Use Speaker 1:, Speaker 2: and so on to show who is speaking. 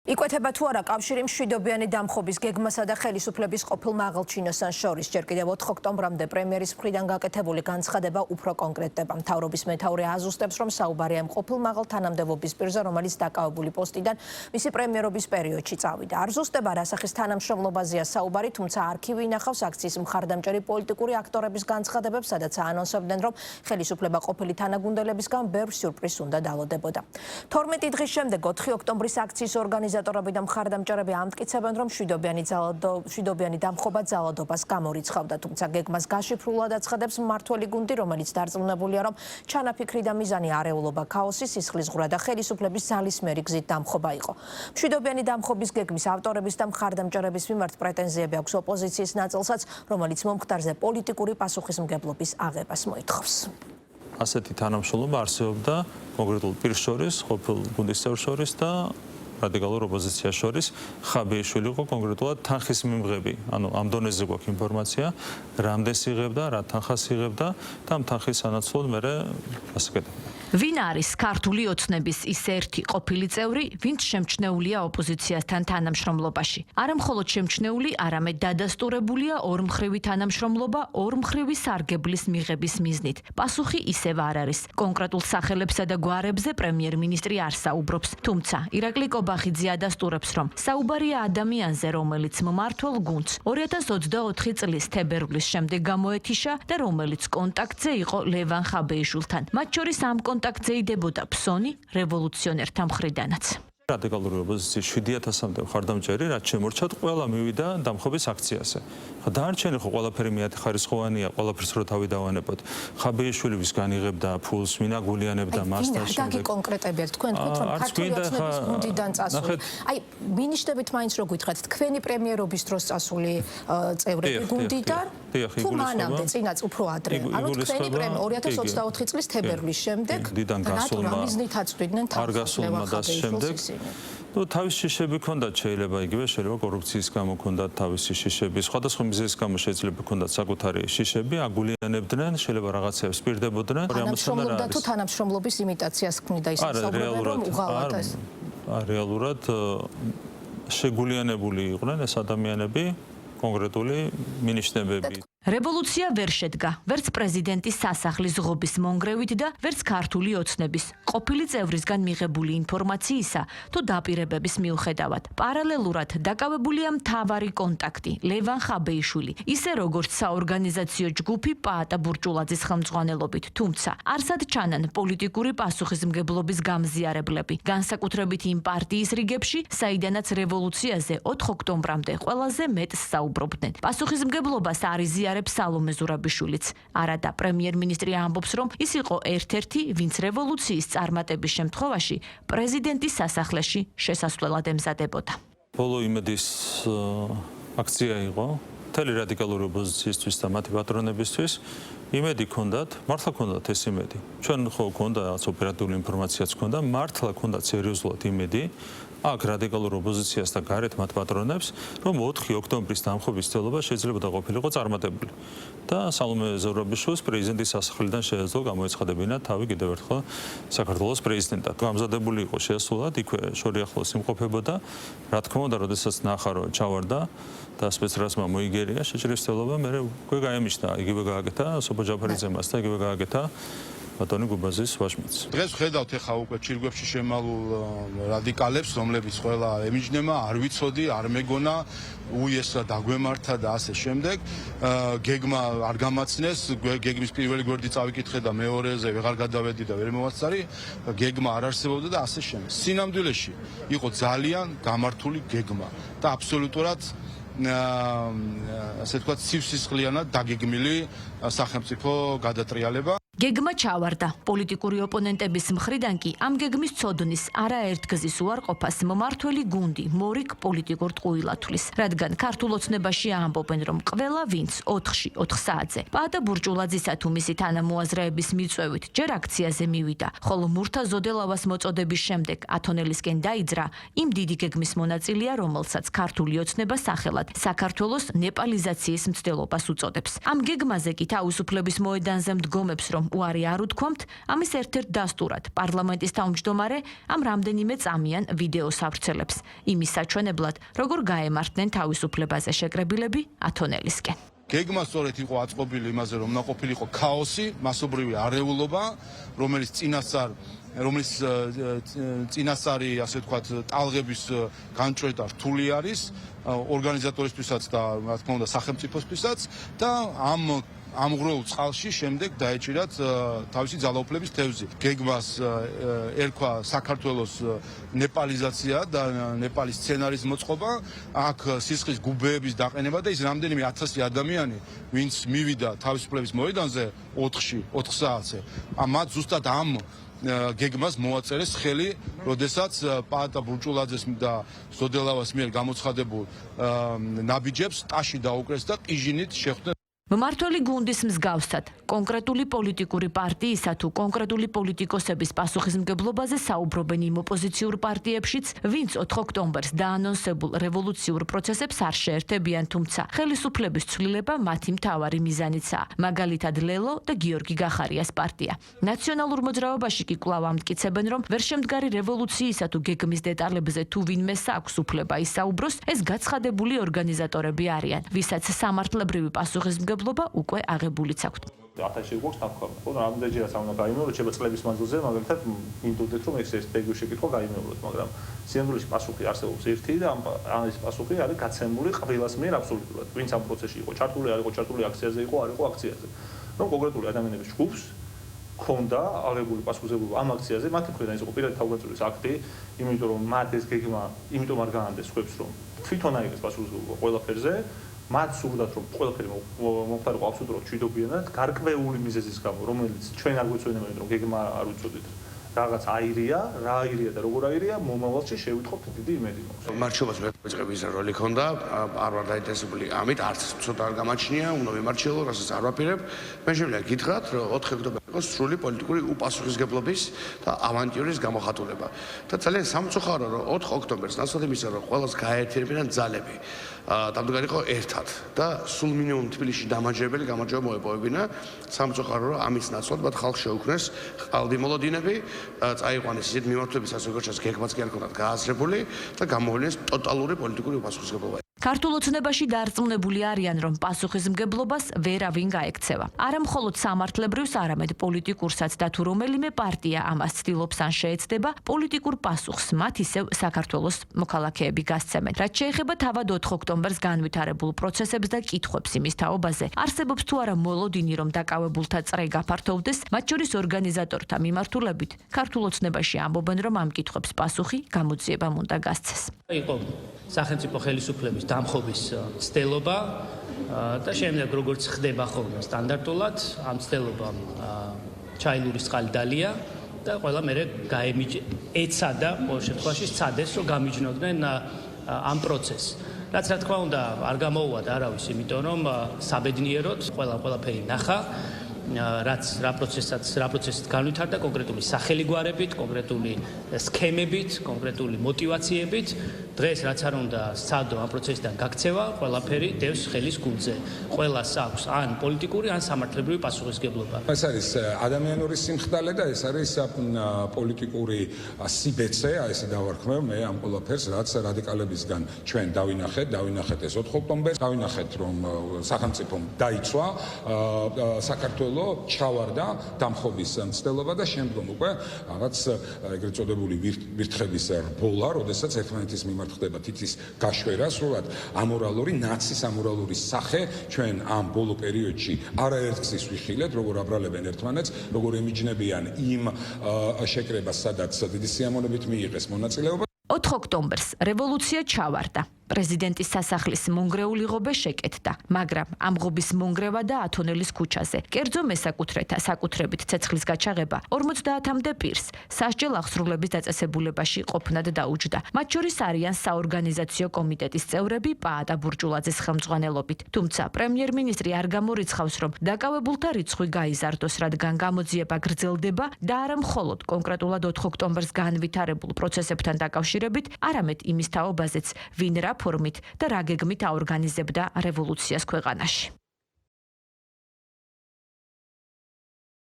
Speaker 1: იკვეთება თუ არა კავშირი მშვიდობიანი დამხობის გეგმასა და ხელისუფლების ყოფილ მაღალჩინოსან შორის ჯერ კიდევ 4 ოქტომბრამდე პრემიერის მხრიდან გაკეთებული განცხადება უფრო კონკრეტდება. მთავრობის მეთაური აზუსტებს, რომ საუბარია იმ ყოფილ მაღალ თანამდებობის პირზე, რომელიც დაკავებული პოსტიდან მისი პრემიერობის პერიოდში წავიდა. არ ზუსტება რა სახის თანამშრომლობაზეა საუბარი, თუმცა არქივი ინახავს აქციის მხარდამჭერი პოლიტიკური აქტორების განცხადებებს, სადაც აანონსებდნენ, რომ ხელისუფლება ყოფილი თანაგუნდელებისგან ბევრ სიურპრიზს უნდა დაალოდებოდა. 12 დღის შემდეგ 4 ოქტომბრის აქციის ორგანიზატორები და მხარდამჭერები ამტკიცებენ, რომ მშვიდობიანი დამხობა ძალადობას გამორიცხავდა, თუმცა გეგმას გაშიფრულად აცხადებს მმართველი გუნდი, რომელიც დარწმუნებულია, რომ ჩანაფიქრი და მიზანი არეულობა, ქაოსი, სისხლისღვრა და ხელისუფლების ძალისმიერი გზით დამხობა იყო. მშვიდობიანი დამხობის გეგმის ავტორების და მხარდამჭერების მიმართ პრეტენზიები აქვს ოპოზიციის ნაწილსაც, რომელიც მომხდარზე პოლიტიკური პასუხისმგებლობის აღებას მოითხოვს.
Speaker 2: ასეთი თანამშრომლობა არსებობდა კონკრეტულ პირს შორის, ყოფილ გუნდის წევრს შორის და რადიკალურ ოპოზიციას შორის. ხაბეიშვილი იყო კონკრეტულად თანხის მიმღები. ანუ ამ დონეზე გვაქვს ინფორმაცია, რამდენს იღებდა, რა თანხას იღებდა და ამ თანხის სანაცვლოდ მერე ასაკეთებდა.
Speaker 3: ვინ არის ქართული ოცნების ის ერთი ყოფილი წევრი, ვინც შემჩნეულია ოპოზიციასთან თანამშრომლობაში? არა მხოლოდ შემჩნეული, არამედ დადასტურებულია ორმხრივი თანამშრომლობა ორმხრივი სარგებლის მიღების მიზნით. პასუხი ისევ არ არის. კონკრეტულ სახელებსა და გვარებზე პრემიერ-მინისტრი არ საუბრობს. თუმცა ირაკლი კობახიძე ადასტურებს, რომ საუბარია ადამიანზე, რომელიც მმართველ გუნდს 2024 წლის თებერვლის შემდეგ გამოეთიშა და რომელიც კონტაქტზე იყო ლევან ხაბეიშვილთან. მათ შორის ამ კონტაქტზე იდებოდა ფსონი რევოლუციონერთა მხრიდანაც.
Speaker 2: რადიკალური ოპოზიციის 7000-მდე მხარდამჭერი, რაც შემორჩათ, ყველა მივიდა დამხობის აქციაზე. დანარჩენი ხო ყველაფერი მეათეხარისხოვანია, ყველაფერს რო თავი დავანებოთ. ხაბეიშვილი ვისგან იღებდა ფულს, ვინა გულიანებდა მას და შემდეგ.
Speaker 1: აი, კონკრეტებიათ, თქვენ თქვით, რომ ქართული ოცნების გუნდიდან წასული. აი, მინიშნებით მაინც რო გითხრათ, თქვენი პრემიერობის დროს წასული წევრები გუნდიდან თუ მანამდე, წინაც უფრო ადრე. ანუ თქვენი 2024 წლის თებერვლის შემდეგ რატომ მიზნით აწვდიდნენ თავს?
Speaker 2: Ну, თავისი შიშები ქონდათ, შეიძლება იგივე, შეიძლება კორუფციის გამო ქონდათ თავისი შიშები, სხვადასხვა მიზეზის გამო შეიძლება ქონდათ საკუთარი შიშები, აგულიანებდნენ, შეიძლება რაღაცებს პირდებოდნენ.
Speaker 1: თანამშრომლობდა თუ თანამშრომლობის იმიტაციას ქმნიდა ის საუბრობენ, რომ უღალატ ეს.
Speaker 2: რეალურად შეგულიანებული იყვნენ ეს ადამიანები, კონკრეტული მინიშნებები.
Speaker 3: რევოლუცია ვერ შედგა, ვერც პრეზიდენტის სასახლის ღობის მონგრევით და ვერც ქართული ოცნების ყოფილი წევრისგან მიღებული ინფორმაციისა თუ დაპირებების მიუხედავად. პარალელურად დაკავებულია მთავარი კონტაქტი ლევან ხაბეიშვილი, ისე როგორც საორგანიზაციო ჯგუფი პაატა ბურჭულაძის ხელმძღვანელობით, თუმცა არსად ჩანან პოლიტიკური პასუხისმგებლობის გამზიარებლები, განსაკუთრებით იმ პარტიის რიგებში, საიდანაც რევოლუციაზე 4 ოქტომბრამდე ყველაზე მეტს საუბრობდნენ. პასუხისმგებლობას არიზიარებს სალომე ზურაბიშვილიც. არადა პრემიერ-მინისტრი ამბობს, რომ ის იყო ერთ-ერთი, ვინც რევოლუციის წარმატების შემთხვევაში პრეზიდენტის სასახლეში შესასვლელად ემზადებოდა.
Speaker 2: ბოლო იმედის აქცია იყო მთელი რადიკალური ოპოზიციისთვის და მათი პატრონებისთვის. იმედი ქონდათ, მართლა ქონდათ ეს იმედი. ჩვენ ხო ქონდა რაღაც ოპერატიული ინფორმაციაც ქონდა, მართლა ქონდათ სერიოზულად იმედი აქ რადიკალურ ოპოზიციას და გარეთ მათ პატრონებს, რომ 4 ოქტომბრის დამხობის ცდილობა შეიძლება ყოფილიყო წარმატებული. და სალომე ზურაბიშვილს პრეზიდენტის სასახლიდან შეეძლო გამოეცხადებინა თავი კიდევ ერთხელ საქართველოს პრეზიდენტად. გამზადებული იყო შეასრულად, იქვე შორიახლოს იმყოფებოდა. რა თქმა უნდა, როდესაც ნახა რომ ჩავარდა და სპეცრასმა მოიგერია შეჭრის ცდილობა, მე უკვე გაემიშნა, იგივე გააკეთა სოფო ჯაფარიძემას და იგივე გააკეთა ბატონი გუბაზის ვაჟმაც.
Speaker 4: დღეს ვხედავთ ეხა უკვე ჩირგვებში შემალულ რადიკალებს, რომლებიც ყველა ემიჯნება, არ ვიცოდი, არ მეგონა, უიესა დაგვემართა და ასე შემდეგ. გეგმა არ გამაცნეს, გეგმის პირველი გვერდი წავიკითხე და მეორეზე ვეღარ გადავედი და ვერ მოვასწარი, გეგმა არ არსებობდა და ასე შემდეგ. სინამდვილეში იყო ძალიან გამართული გეგმა და აბსოლუტურად ასე თქვა სივსისხლიანად დაგეგმილი სახელმწიფო გადატრიალება.
Speaker 3: გეგმა ჩავარდა. პოლიტიკური ოპონენტების მხრიდან კი ამ გეგმის ცოდნის არაერთგზის უარყოფას მმართველი გუნდი მორიგ პოლიტიკურ ტყუილათვლის, რადგან ქართულ ოცნებაში ამბობენ, რომ ყველა ვინც 4-ში 4 საათზე პაატა ბურჭულაძისა თუ მისი თანამოაზრეების მიწვევით ჯერ აქციაზე მივიდა, ხოლო მურთა ზოდელავას მოწოდების შემდეგ ათონელისკენ დაიძრა იმ დიდი გეგმის მონაწილეა, რომელსაც ქართული ოცნება სახელად საქართველოს ნეპალიზაციის მცდელობას უწოდებს. ამ გეგმაზე კი თავისუფლების მოედანზე მდგომებს, რომ უარი არ უთქვამთ, ამის ერთ-ერთ დასტურად პარლამენტის თავმჯდომარე ამ რამდენიმე წამიან ვიდეოს ავრცელებს. იმის საჩვენებლად, როგორ გაემართნენ თავისუფლებაზე შეკრებილები ათონელისკენ.
Speaker 4: გეგმა სწორედ იყო აწყობილი იმაზე, რომ უნდა ყოფილიყო ქაოსი, მასობრივი არეულობა, რომელიც წინასწარი, ასე ვთქვათ, ტალღების განჭრედა რთული არის ორგანიზატორისთვისაც და რა თქმა უნდა სახელმწიფოსთვისაც და ამ ღროულ წყალში შემდეგ დაეჭირათ თავისი ძალაუფლების თევზი. გეგმას ერქვა საქართველოს ნეპალიზაცია და ნეპალის სცენარის მოწყობა, აქ სისხლის გუბეების დაყენება და ის რამდენიმე 1000 ადამიანი, ვინც მივიდა თავისუფლების მოედანზე 4 საათზე, მათ ზუსტად ამ გეგმას მოაწერეს ხელი, როდესაც პაატა ბრუჭულაძეს და ზოდელავას მიერ გამოცხადებულ ნაბიჯებს ტაში დაუკრეს და ყიჟინით შეხვდნენ.
Speaker 3: მმართველი გუნდის მსგავსად, კონკრეტული პოლიტიკური პარტიისა თუ კონკრეტული პოლიტიკოსების პასუხისმგებლობაზე საუბრობენ იმ ოპოზიციურ პარტიებშიც, ვინც 4 ოქტომბერს დაანონსებულ რევოლუციურ პროცესებს არ შეერთებიან, თუმცა ხელისუფლების ცვლილება მათი მთავარი მიზანიცაა. მაგალითად ლელო და გიორგი გახარიას პარტია. ნაციონალურ მოძრაობაში კი კვლავ ამტკიცებენ, რომ ვერშემდგარი რევოლუციისა თუ გეგმის დეტალებზე თუ ვინმე აქვს უფლება ისაუბროს, ეს გაცხადებული ორგანიზატორები არიან, ვისაც სამართლებრივი პასუხისმგებლობა უკვე აღებულიც აქვთ.
Speaker 5: ათაში გვაქვს თანხმობა. ხო, რამდენჯერაც უნდა გაიმეოროთ, შეიძლება წლების მანძილზე, მაგალითად, მინდოდეთ რომ ეს ბეგის შეკითხვა გაიმეოროთ, მაგრამ სინამდვილეში პასუხი არსებობს ერთი და ამ ეს პასუხი არის გაცემული ყველას მიერ აბსოლუტურად. ვინც ამ პროცესში იყო ჩართული, არ იყო ჩართული, აქციაზე იყო, არ იყო აქციაზე. რომ კონკრეტული ადამიანების ჯგუფს ქონდა აღებული პასუხისმგებლობა ამ აქციაზე, მათი მხრიდან ის იყო პირადი თავგადასავლის აქტი, იმიტომ რომ მათ ეს გეგმა, იმიტომ არ გაანდეს ხვებს, რომ თვითონ აიღეს პასუხისმგებლობა ყველაფერზე. მათ სურდათ რომ ყველაფერი მომხდარიყო აბსოლუტურად ჩვიდობიანად, გარკვეული მიზეზის გამო, რომელიც ჩვენ არ გვეცოდინებთ, რომ გეგმა არ ვიცოდით. რაღაც აირია, რა აირია და როგორ აირია, მომავალში შევიტყობთ დიდი იმედი მაქვს.
Speaker 6: მარჩილობას მეწყების როლი ქონდა, არ ვარ დაინტერესებული ამით, არც ცოტა არ გამაჩნია, უნდა ვიმარჩილო, რასაც არ ვაპირებ. მე შემიძლია გითხრათ, რომ 4 ოქტომბერი იყო სრული პოლიტიკური უპასუხისმგებლობის და ავანტიურის გამოხატულება. და ძალიან სამწუხარო, რომ 4 ოქტომბერს ნაცვლად იმისა, რომ ყველას გააერთიანებინან ძალები. დამდგარი იყო ერთად და სულ მინიმუმ თბილისში დამაჯერებელი გამარჯვება მოეპოვებინა. სამწუხარო, რომ ამის ნაცვლად მათ ხალხს შეუქმნეს ყალბი მოლოდინები, წაიყვანეს ისეთ მიმართულებისას, როგორც გეგმაც კი არ ქონდათ გააზრებული და გამოვლინეს ტოტალური პოლიტიკური უპასუხისმგებლობა.
Speaker 3: ქართულ ოცნებაში დარწმუნებული არიან, რომ პასუხისმგებლობას ვერავინ გაექცევა. არა მხოლოდ სამართლებრივს, არამედ პოლიტიკურსაც და თუ რომელიმე პარტია ამას ცდილობს ან შეეცდება, პოლიტიკურ პასუხს მათ ისევ საქართველოს მოქალაქეები გასცემენ. რაც შეეხება თავად 4 ოქტომბერს განვითარებულ პროცესებს და კითხვებს იმის თაობაზე, არსებობს თუ არა მოლოდინი, რომ დაკავებულთა წრე გაფართოვდეს, მათ შორის ორგანიზატორთა მიმართულებით, ქართულ ოცნებაში ამბობენ, რომ ამ კითხვებს პასუხი გამოძიებამ უნდა გასცეს.
Speaker 7: იყო სახელმწიფო ხელისუფლების დამხობის ცდელობა და შემდეგ როგორც ხდება ხოლმე სტანდარტულად ამ ცდელობამ ჩაილურის წყალი დალია და ყველა მერე ეცადა ყოველ შემთხვევაში სცადეს რომ გამიჯნობდნენ ამ პროცესს. რაც რა თქმა უნდა არ გამოუვადა არავის, იმიტომ რომ საბედნიეროდ ყველაფერი ნახა რა პროცესით განვითარდა კონკრეტული სახელიგვარებით, კონკრეტული სქემებით, კონკრეტული მოტივაციებით. დღეს რაც არ უნდა სცადო ამ პროცესიდან გაქცევა, ყველაფერი დევს ხელის გულზე. ყველას აქვს ან პოლიტიკური, ან სამართლებრივი პასუხისმგებლობა.
Speaker 8: ეს არის ადამიანური სიმხდალე და ეს არის პოლიტიკური სიბეცე, ესე დავარქმევ მე ამ ყველაფერს, რაც რადიკალებისგან ჩვენ დავინახეთ ეს 4 ოქტომბერს, დავინახეთ რომ სახელმწიფომ დაიცვა საქართველოს ჩავარდა დამხობის მცდელობა და შემდგომ უკვე რაღაც ეგრეთ წოდებული ვირთხების რბოლა, როდესაც ერთმანეთის მიმართ ხდება თითის გაშვერა, სრულად ამორალური, ნაცის ამორალური სახე ჩვენ ამ ბოლო პერიოდში არაერთგზის ვიხილეთ, როგორ აბრალებენ ერთმანეთს, როგორ ემიჯნებიან იმ შეკრებას, სადაც დიდი სიამოვნებით მიიღეს მონაწილეობა.
Speaker 3: 4 ოქტომბერს რევოლუცია ჩავარდა. პრეზიდენტის სასახლის მონგრეული ღობე შეკეთდა, მაგრამ ამ ღობის მონგრევა და ათონელის ქუჩაზე, კერძო მესაკუთრეთა საკუთრებით ცეცხლის გაჩაღება 50-მდე პირს სასჯელ აღსრულების დაწესებულებაში ყოფნად დაუჯდა. მათ შორის არიან საორგანიზაციო კომიტეტის წევრები პაატა ბურჭულაძის ხელმძღვანელობით. თუმცა პრემიერ-მინისტრი არ გამორიცხავს, რომ დაკავებულთა რიცხვი გაიზარდოს, რადგან გამოძიება გრძელდება და არა მხოლოდ კონკრეტულად 4 ოქტომბერს განვითარებულ პროცესებთან დაკავშირებით, არამედ იმის თაობაზეც, ვინ რა ფორმით და რა გეგმით აორგანიზებდა რევოლუციას ქვეყანაში.